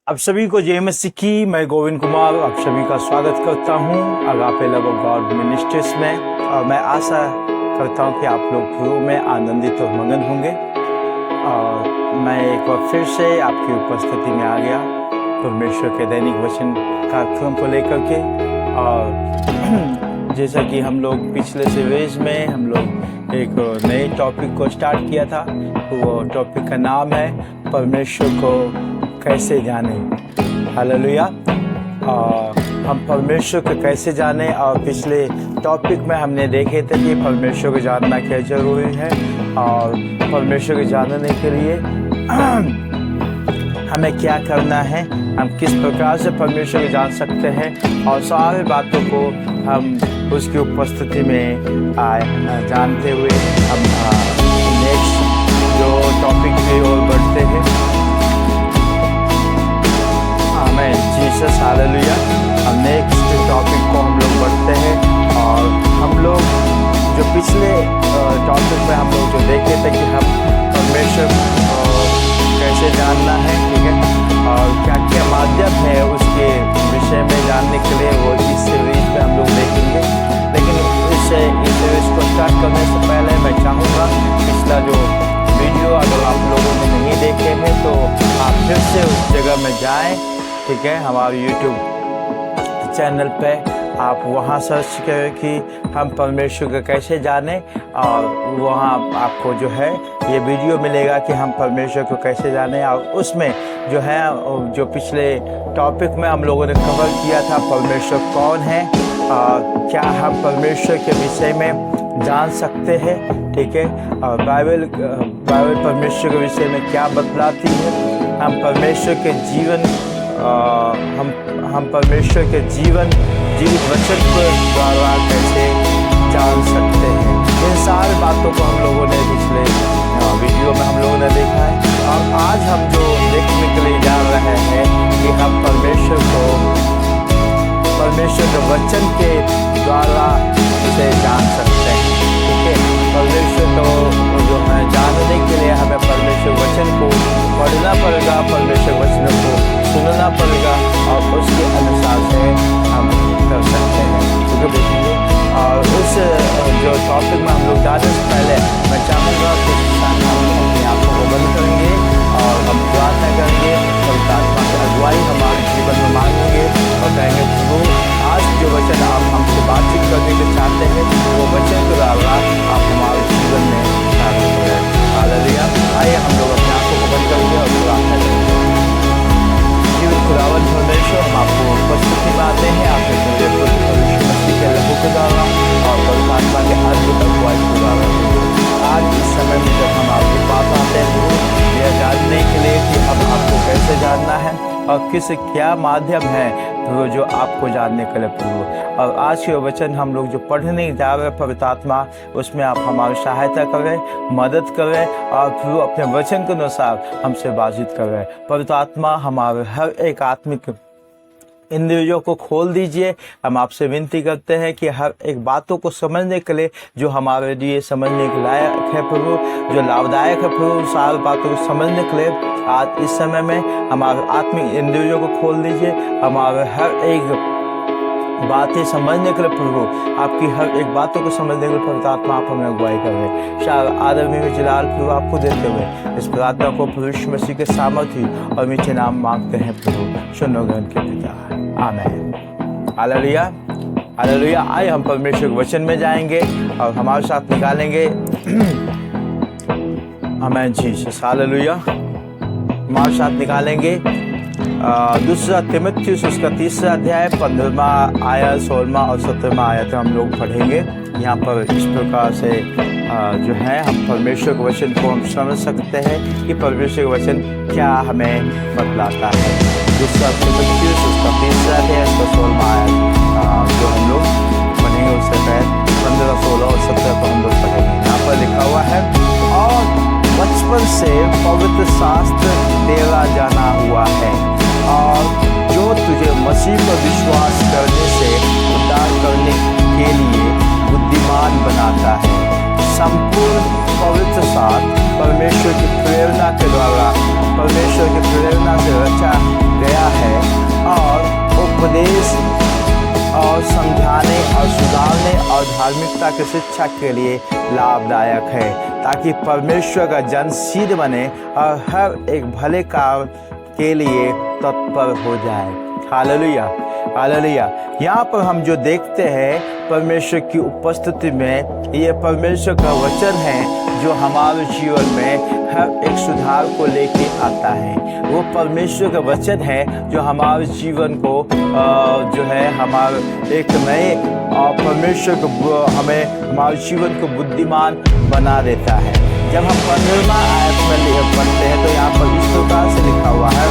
आप सभी को जय मसीह की। मैं गोविंद कुमार आप सभी का स्वागत करता हूँ agape love of God ministries में। और मैं आशा करता हूँ कि आप लोग प्रभु में आनंदित और मगन होंगे। और मैं एक बार फिर से आपकी उपस्थिति में आ गया परमेश्वर के दैनिक वचन कार्यक्रम को लेकर के। और जैसा कि हम लोग पिछले सीरीज में हम लोग एक नए टॉपिक को स्टार्ट किया था, वो टॉपिक का नाम है परमेश्वर को कैसे जाने। हालेलुया। हम परमेश्वर को कैसे जाने। और पिछले टॉपिक में हमने देखे थे कि परमेश्वर को जानना क्या जरूरी है और परमेश्वर को जानने के लिए हमें क्या करना है, हम किस प्रकार से परमेश्वर को जान सकते हैं। और सारी बातों को हम उसकी उपस्थिति में जानते हुए हम नेक्स्ट जो टॉपिक की ओर बढ़ते हैं। आमेन जीसस हालेलुया। हम नेक्स्ट टॉपिक को हम लोग बढ़ते हैं। और हम लोग जो पिछले टॉपिक में हम लोग जो देखे थे कि हम परमेश्वर कैसे जानना है, ठीक है, और क्या क्या माध्यम है उसके विषय में जानने के लिए, वो इस सीरीज में हम लोग देखेंगे। लेकिन इस सीरीज को स्टार्ट करने से पहले मैं चाहूँगा पिछला जो वीडियो अगर आप लोगों ने नहीं देखे हैं तो आप फिर से उस जगह में जाएं, ठीक है। हमारे YouTube चैनल पे आप वहाँ सर्च करें कि हम परमेश्वर को कैसे जाने, और वहाँ आपको जो है ये वीडियो मिलेगा कि हम परमेश्वर को कैसे जाने। और उसमें जो है जो पिछले टॉपिक में हम लोगों ने कवर किया था परमेश्वर कौन है, क्या हम परमेश्वर के विषय में जान सकते हैं, ठीक है। और बाइबल परमेश्वर के विषय में क्या बतलाती है, हम परमेश्वर के जीवन हम परमेश्वर के जीवित वचन के द्वारा कैसे जान सकते हैं। इन सारी बातों को हम लोगों ने पिछले वीडियो में हम लोगों ने देखा है। और आज हम जो देखने के लिए जा रहे हैं कि हम परमेश्वर के वचन के द्वारा उसे जान सकते हैं, ठीक है। परमेश्वर को जो है जानने के लिए हमें परमेश्वर वचन को पढ़ना पड़ेगा, परमेश्वर वचन को सुनना पड़ेगा, और उसके अनुसार से हम कर सकते हैं, ठीक है। और उस जो टॉपिक में हम लोग जाने से पहले मैं चाहूँगा कि हम अपनी आँखों को बंद करेंगे और हम प्रार्थना करेंगे और आत्मा की अगुवाई हमारे जीवन में मांगेंगे और कहेंगे प्रभु आज जो वचन आप हमसे बातचीत करने के चाहते हैं वो वचन के द्वारा आप हमारे जीवन में कार्य करें। हालेलुया। आइए हम लोग अपनी आँखों को बंद करेंगे और प्रार्थना करेंगे। खुदावन परमेश्वर हम आपको उपस्थिति में आते हैं, आपके मेरे पुत्र यीशु मसीह के लहू के द्वारा और पवित्र आत्मा के अद्भुत अगुवाई के द्वारा आज इस समय में जब हम आपके पास आते हैं यह जानने के लिए कि हम आपको कैसे जानना है और किस क्या माध्यम है प्रभु जो आपको जानने के लिए प्रभु। और आज के वचन हम लोग जो पढ़ने जा रहे हैं पवित्र आत्मा उसमें आप हमारी सहायता करें, मदद करें और प्रभु अपने वचन के अनुसार हमसे बातचीत करें। पवित्र आत्मा हमारे हर एक आत्मिक इंद्रियों को खोल दीजिए। हम आपसे विनती करते हैं कि हर एक बातों को समझने के लिए जो हमारे लिए समझने के लायक है प्रभु, जो लाभदायक है प्रभु, सारी बातों को समझने के लिए आज इस समय में हमारे आत्मिक इंद्रियों को खोल दीजिए। हमारे हर एक बातें समझने के लिए प्रभु, आपकी हर एक बातों को समझने के लिए पवित्र आत्मा आप हमें अगुवाई करें। शायद आदर में जलाल प्रभु आपको देते हुए इस प्रार्थना को प्रभु यीशु मसीह के सामर्थ्य और मीठे नाम मांगते हैं प्रभु, सुनो गण के पिता, आमीन। Hallelujah hallelujah. आइए हम परमेश्वर के वचन में जाएंगे और हमारे साथ निकालेंगे आमीन जीसस। हालेलुया। हमारे साथ निकालेंगे दूसरा तिमुथियुस उसका 3रा अध्याय 15वां आयत 16वां और 17वां आयत हम लोग पढ़ेंगे। यहाँ पर इस प्रकार से जो है हम परमेश्वर के वचन को हम समझ सकते हैं कि परमेश्वर के वचन क्या हमें बतलाता है। दूसरा तिमुथियुस उसका 3रा अध्याय उसका 16वां आयत जो हम लोग पढ़ेंगे, उससे पहले 15, 16 और 17 को हम लोग पढ़ेंगे। यहाँ पर लिखा हुआ है और बचपन से पवित्र शास्त्र तेरा जाना हुआ है और जो तुझे मसीह पर विश्वास करने से उद्धार करने के लिए बुद्धिमान बनाता है। संपूर्ण पवित्र शास्त्र परमेश्वर की प्रेरणा के द्वारा, परमेश्वर की प्रेरणा से रचा गया और समझाने और सुधारने और धार्मिकता की शिक्षा के लिए लाभदायक है, ताकि परमेश्वर का जन सिद्ध बने और हर एक भले काम के लिए तत्पर हो जाए। Hallelujah, hallelujah. यहाँ पर हम जो देखते हैं परमेश्वर की उपस्थिति में, ये परमेश्वर का वचन है जो हमारे जीवन में हर एक सुधार को लेके आता है। वो परमेश्वर का वचन है जो हमारे जीवन को जो है हमारे एक नए परमेश्वर को हमें हमारे जीवन को बुद्धिमान बना देता है। जब हम 15वां आयत में पढ़ते हैं तो यहाँ पर इस प्रकार से लिखा हुआ है,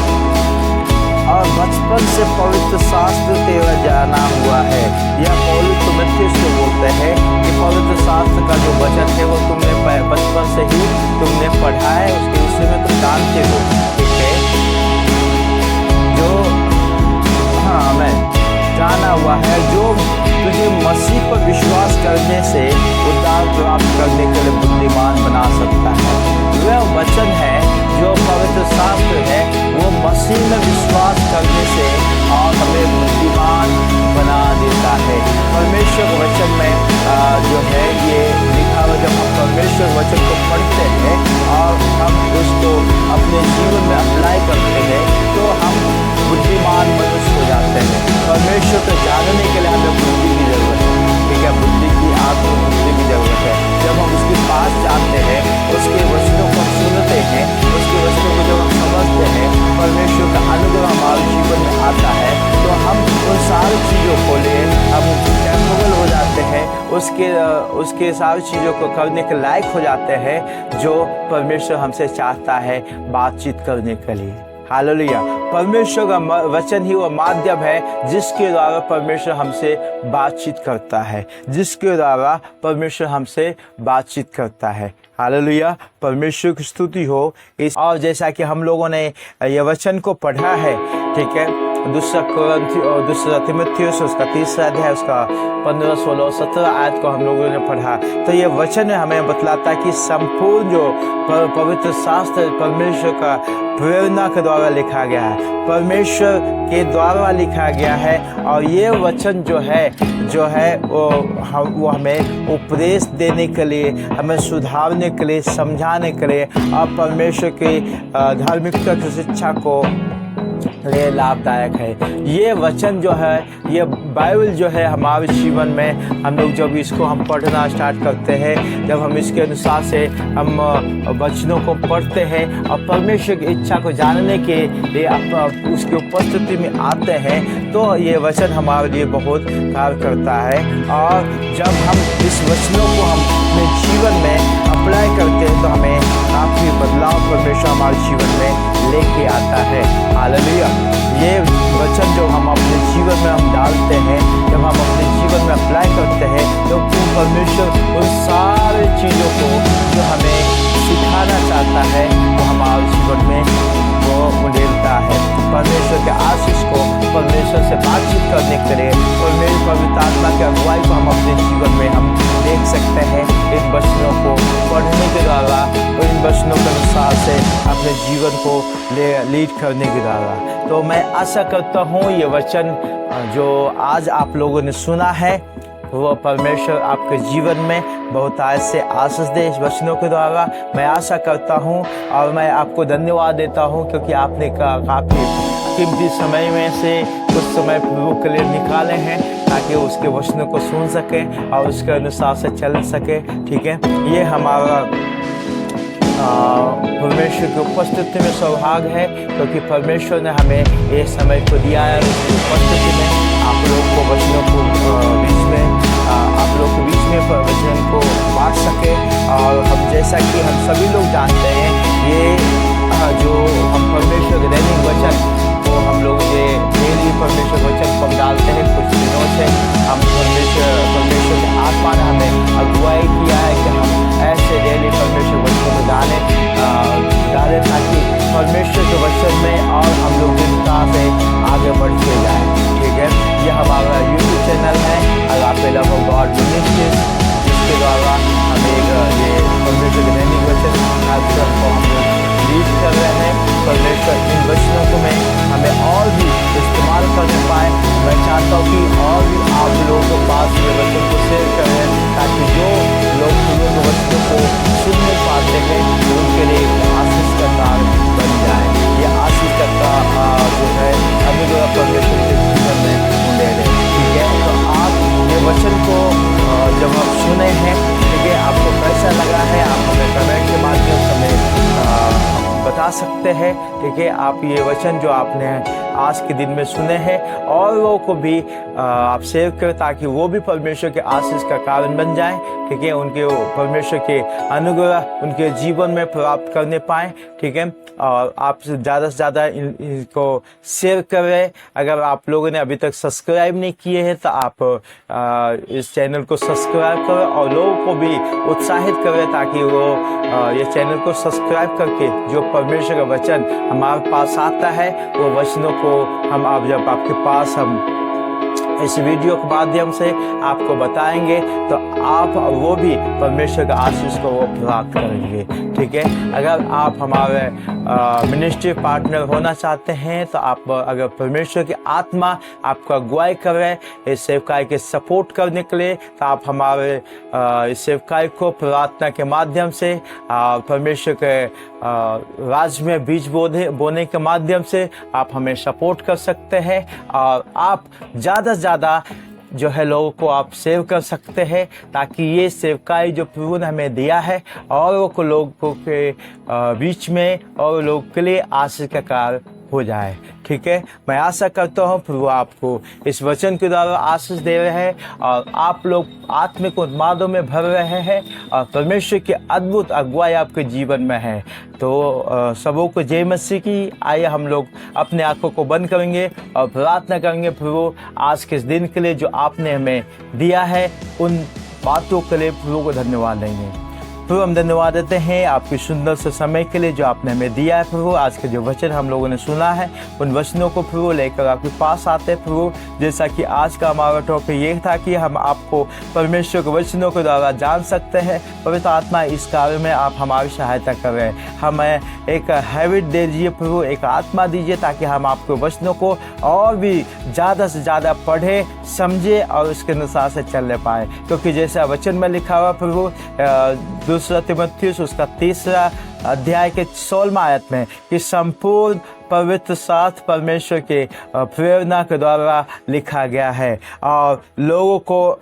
और बचपन से पवित्र शास्त्र तेरा जाना हुआ है। यह पौलुस तीमुथियुस को बोलते हैं कि पवित्र शास्त्र का जो वचन है वो तुमने बचपन से ही तुमने पढ़ा है, उसके विषय में तुम जानते हो, ठीक है। जो मैं जाना हुआ है, जो तुझे मसीह पर विश्वास करने से उद्धार प्राप्त करने के लिए बुद्धिमान बना सकता है। वह वचन है जो पवित्र शास्त्र है, वो मसीह में विश्वास करने से और हमें बुद्धिमान बना देता है। परमेश्वर के वचन में जो है ये लिखा हुआ, जब हम परमेश्वर वचन को पढ़ते हैं और हम उसको अपने जीवन में अप्लाई करते हैं तो हम बुद्धिमान मनुष्य हो जाते हैं। परमेश्वर को जानने के लिए हमें बुद्धि की जरूरत है, ठीक है, बुद्धि की आत्मबुद्धि की जरूरत है। जब हम उसके पास जाते हैं, उसके वचनों को सुनते हैं, उसके वचनों को जब हम समझते हैं, परमेश्वर का अनुग्रह हमारे जीवन में आता है तो हम उन सारी चीज़ों को लिए हम कैपेबल हो जाते हैं, उसके सारी चीज़ों को करने के लायक हो जाते हैं जो परमेश्वर हमसे चाहता है बातचीत करने के लिए। हालेलुया। परमेश्वर का वचन ही वो माध्यम है जिसके द्वारा परमेश्वर हमसे बातचीत करता है, जिसके द्वारा परमेश्वर हमसे बातचीत करता है। हालेलुया, परमेश्वर की स्तुति हो। और जैसा कि हम लोगों ने यह वचन को पढ़ा है, ठीक है, दूसरा तीमुथियुस उसका 3रा अध्याय उसका 15, 16, 17 आयत को हम लोगों ने पढ़ा। तो ये वचन हमें बतलाता है कि संपूर्ण जो पवित्र शास्त्र परमेश्वर का प्रेरणा के द्वारा लिखा गया है, परमेश्वर के द्वारा लिखा गया है। और ये वचन जो है वो हमें उपदेश देने के लिए, हमें सुधारने के लिए, समझाने के लिए और परमेश्वर के धार्मिकता की शिक्षा को लिए लाभदायक है। ये वचन जो है, ये बाइबल जो है हमारे जीवन में हम लोग जब इसको हम पढ़ना स्टार्ट करते हैं, जब हम इसके अनुसार से हम वचनों को पढ़ते हैं और परमेश्वर की इच्छा को जानने के लिए उसकी उपस्थिति में आते हैं तो ये वचन हमारे लिए बहुत कार्य करता है। और जब हम इस वचनों को हम अपने जीवन में अप्लाई करते हैं तो हमें काफ़ी बदलाव परमेश्वर हमारे जीवन में लेके आता है। हालेलुया। ये वचन जो हम अपने जीवन में हम डालते हैं, जब हम अपने जीवन में अप्लाई करते हैं तो परमेश्वर उन सारे चीज़ों को जो हमें सिखाना चाहता है वो हमारे जीवन में वो उड़ेलता है। परमेश्वर के आशीष को, परमेश्वर से बातचीत करने के लिए पवित्र आत्मा की अगुवाई को हम अपने जीवन में हम देख सकते हैं इन वचनों को पढ़ने के द्वारा और इन वचनों के अनुसार से अपने जीवन को लीड करने के द्वारा। तो मैं आशा करता हूँ ये वचन जो आज आप लोगों ने सुना है वो परमेश्वर आपके जीवन में बहुत से आशीष दे इस वचनों के द्वारा। मैं आशा करता हूँ और मैं आपको धन्यवाद देता हूँ क्योंकि आपने काफ़ी कीमती समय में से कुछ समय प्रभु के लिए निकाले हैं ताकि उसके वचनों को सुन सकें और उसके अनुसार से चल सके, ठीक है। ये हमारा परमेश्वर की उपस्थिति में सौभाग्य है क्योंकि परमेश्वर ने हमें ये समय को दिया है। उसकी उपस्थिति में आप लोग को वचनों को बीच में आप लोग के बीच में वचन को बांट सके। और हम जैसा कि हम सभी लोग जानते हैं ये जो हम परमेश्वर के दैनिक वचन तो हम लोग ये डेली परमेश्वर वचन को हम डालते हैं। कुछ दिनों से हम परमेश्वर की आत्मा ने हमें अगुवाई किया है कि हम ऐसे डेली परमेश्वर वचन को डालें ताकि परमेश्वर के वचन में और हम लोग विस्तार से आगे बढ़ते जाएं, ठीक है। ये हमारा यूट्यूब चैनल है agape love of God ministries, जिसके द्वारा हम ये परमेश्वर के दैनिक वचन कार्यक्रम को हम लोग लीड कर रहे हैं। परमेश्वर इन वचनों को में हमें और भी इस्तेमाल करने पाए। मैं चाहता हूँ कि और भी लोगों के पास ये वचन को शेयर करें, ताकि जो लोग प्रभु के वचनों को सुन नहीं पाते हैं उनके लिए एक आशीष का कारण बन जाए। ये आशीष का जो है अनुग्रह परमेश्वर के जीवन में ले लें। ठीक है, तो आप ये वचन को जब आप सुने हैं, ठीक है, आपको कैसा लगा है आप हमें कमेंट के माध्यम से बता सकते हैं। ठीक है, आप ये वचन जो आपने आज के दिन में सुने हैं और लोगों को भी आप शेयर करें, ताकि वो भी परमेश्वर के आशीष का कारण बन जाएं। ठीक है, उनके परमेश्वर के अनुग्रह उनके जीवन में प्राप्त करने पाएं। ठीक है, और आप ज़्यादा से ज़्यादा इनको शेयर करें। अगर आप लोगों ने अभी तक सब्सक्राइब नहीं किए हैं तो आप इस चैनल को सब्सक्राइब करें और लोगों को भी उत्साहित करें, ताकि वो ये चैनल को सब्सक्राइब करके जो परमेश्वर का वचन हमारे पास आता है वो वचनों को हम आप जब आपके पास हम इस वीडियो के माध्यम से आपको बताएंगे तो आप वो भी परमेश्वर का आशीष को वो प्राप्त करेंगे। ठीक है, अगर आप हमारे मिनिस्ट्री पार्टनर होना चाहते हैं तो आप अगर परमेश्वर की आत्मा आपको अगुवाई करे इस सेवकाई के सपोर्ट करने के लिए, तो आप हमारे इस सेवकाई को प्रार्थना के माध्यम से परमेश्वर के राज्य में बीज बोने के माध्यम से आप हमें सपोर्ट कर सकते हैं। और आप ज़्यादा से ज़्यादा जो है लोगों को आप सेव कर सकते हैं, ताकि ये सेवकाई जो प्रभु ने हमें दिया है और को लोगों के बीच में और लोगों के लिए आशीष का कार्य हो जाए। ठीक है, मैं आशा करता हूँ प्रभु आपको इस वचन के द्वारा आशीष दे रहे हैं और आप लोग आत्मिक उन्मादों में भर रहे हैं और परमेश्वर की अद्भुत अगुवाई आपके जीवन में है। तो सबों को जय मसीह की। आइए हम लोग अपने आंखों को बंद करेंगे और प्रार्थना करेंगे प्रभु आज के इस दिन के लिए जो आपने हमें दिया है, उन बातों के लिए प्रभु को धन्यवाद देंगे। प्रभु हम धन्यवाद देते हैं आपके सुंदर से समय के लिए जो आपने हमें दिया है। प्रभु आज के जो वचन हम लोगों ने सुना है उन वचनों को प्रभु लेकर आपके पास आते हैं। प्रभु जैसा कि आज का हमारा टॉपिक ये था कि हम आपको परमेश्वर के वचनों के द्वारा जान सकते हैं। पवित्र आत्मा इस कार्य में आप हमारी सहायता करें, हमें एक हैबिट दे दीजिए प्रभु, एक आत्मा दीजिए, ताकि हम आपके वचनों को और भी ज़्यादा से ज़्यादा पढ़े समझे और उसके अनुसार से चलने पाए। क्योंकि जैसा वचन में लिखा हुआ प्रभु दूसरा तीमुथियुस उसका 3 अध्याय के 16 आयत में कि संपूर्ण पवित्र शास्त्र परमेश्वर के प्रेरणा के द्वारा लिखा गया है और लोगों को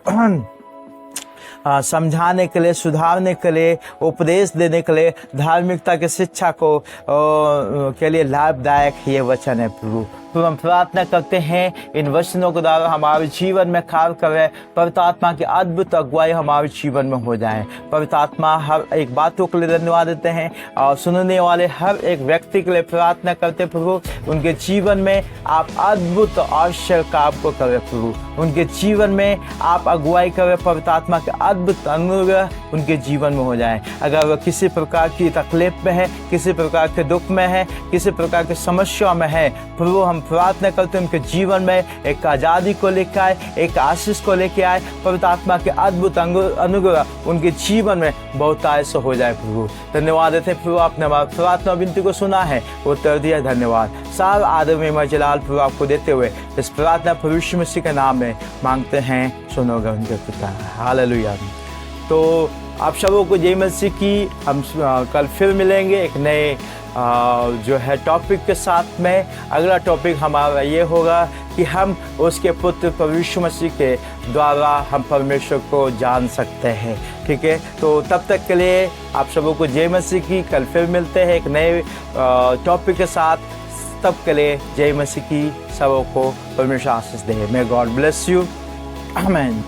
समझाने के लिए, सुधारने के लिए, उपदेश देने के लिए, धार्मिकता की शिक्षा को के लिए लाभदायक ये वचन है प्रभु। तो हम प्रार्थना करते हैं इन वचनों के द्वारा हमारे जीवन में कार्य करे, पवित्र आत्मा की अद्भुत अगुवाई हमारे जीवन में हो जाए। पवित्र आत्मा हर एक बातों के लिए धन्यवाद देते हैं और सुनने वाले हर एक व्यक्ति के लिए प्रार्थना करते प्रभु, उनके जीवन में आप अद्भुत आश्चर्य काम को करें प्रभु, उनके जीवन में आप अगुवाई करें, पवित्र आत्मा के अद्भुत अनुग्रह उनके जीवन में हो जाए। अगर वो किसी प्रकार की तकलीफ में है, किसी प्रकार के दुख में है, किसी प्रकार की समस्या में है प्रभु, हम प्रार्थना करते हैं उनके जीवन में एक आज़ादी को लेकर आए, एक आशीष को लेकर आए, पवित्र आत्मा के अद्भुत अनुग्रह उनके जीवन में बहुत ऐसा हो जाए प्रभु। धन्यवाद देते प्रभु, आपने हमारी प्रार्थना विनती को सुना है, उत्तर दिया, धन्यवाद। साल आदम में जलाल प्रभु आपको देते हुए इस प्रार्थना प्रभु यीशु मसीह के नाम में मांगते हैं, सुनोगे उनके पिता। हालेलुया। तो आप सबों को जय मसीह की। हम कल फिर मिलेंगे एक नए जो है टॉपिक के साथ में। अगला टॉपिक हमारा ये होगा कि हम उसके पुत्र प्रभु यीशु मसीह के द्वारा हम परमेश्वर को जान सकते हैं। ठीक है, तो तब तक के लिए आप सबों को जय मसीह की। कल फिर मिलते हैं एक नए टॉपिक के साथ। तब के लिए जय मसीह की। सबों को परमेश्वर आशीष दे। May God bless you. आमीन।